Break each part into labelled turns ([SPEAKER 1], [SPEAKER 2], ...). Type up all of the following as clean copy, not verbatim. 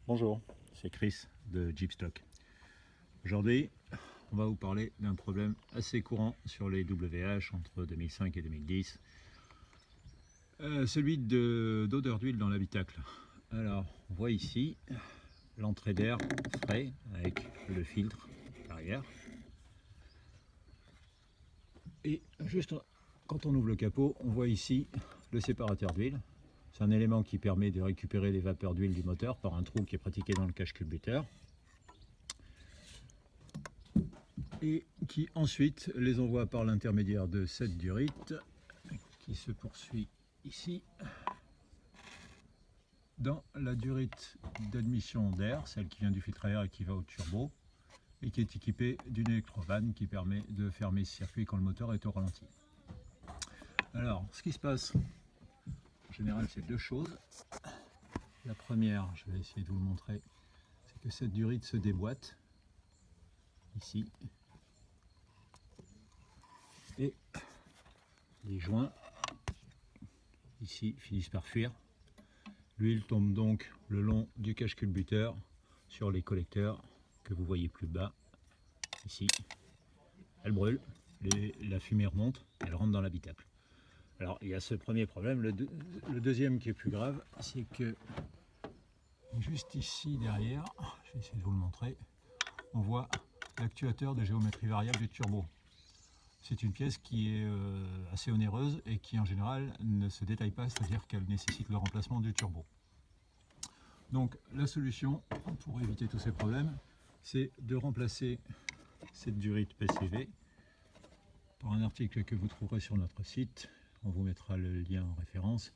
[SPEAKER 1] Bonjour, c'est Chris de Jeepstock. Aujourd'hui, on va vous parler d'un problème assez courant sur les WH entre 2005 et 2010, celui d'odeur d'huile dans l'habitacle. Alors, on voit ici l'entrée d'air frais avec le filtre derrière. Et juste quand on ouvre le capot, on voit ici le séparateur d'huile. C'est un élément qui permet de récupérer les vapeurs d'huile du moteur par un trou qui est pratiqué dans le cache-culbuteur et qui ensuite les envoie par l'intermédiaire de cette durite qui se poursuit ici dans la durite d'admission d'air, celle qui vient du filtre à air et qui va au turbo, et qui est équipée d'une électrovanne qui permet de fermer ce circuit quand le moteur est au ralenti. Alors, ce qui se passe en général, c'est deux choses. La première, je vais essayer de vous le montrer, c'est que cette durite se déboîte ici et les joints ici finissent par fuir. L'huile tombe donc le long du cache-culbuteur sur les collecteurs que vous voyez plus bas ici. Elle brûle, la fumée remonte, elle rentre dans l'habitacle. Alors il y a ce premier problème. Le deuxième qui est plus grave, c'est que juste ici derrière, je vais essayer de vous le montrer, on voit l'actuateur de géométrie variable du turbo. C'est une pièce qui est assez onéreuse et qui en général ne se détaille pas, c'est-à-dire qu'elle nécessite le remplacement du turbo. Donc la solution pour éviter tous ces problèmes, c'est de remplacer cette durite PCV par un article que vous trouverez sur notre site. On vous mettra le lien en référence,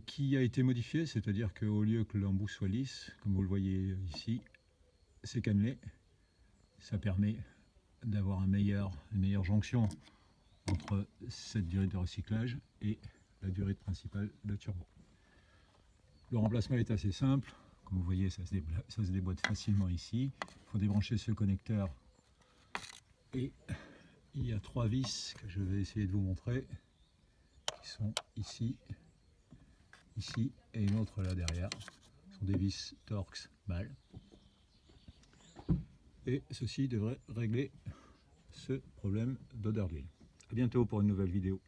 [SPEAKER 1] qui a été modifié, c'est-à-dire qu'au lieu que l'embout soit lisse, comme vous le voyez ici, c'est cannelé. Ça permet d'avoir une meilleure jonction entre cette durite de recyclage et la durite principale de turbo. Le remplacement est assez simple, comme vous voyez ça se déboîte facilement ici. Il faut débrancher ce connecteur et il y a trois vis que je vais essayer de vous montrer qui sont ici, ici et une autre là derrière. Ce sont des vis Torx mâles et ceci devrait régler ce problème d'odeur d'huile. A bientôt pour une nouvelle vidéo.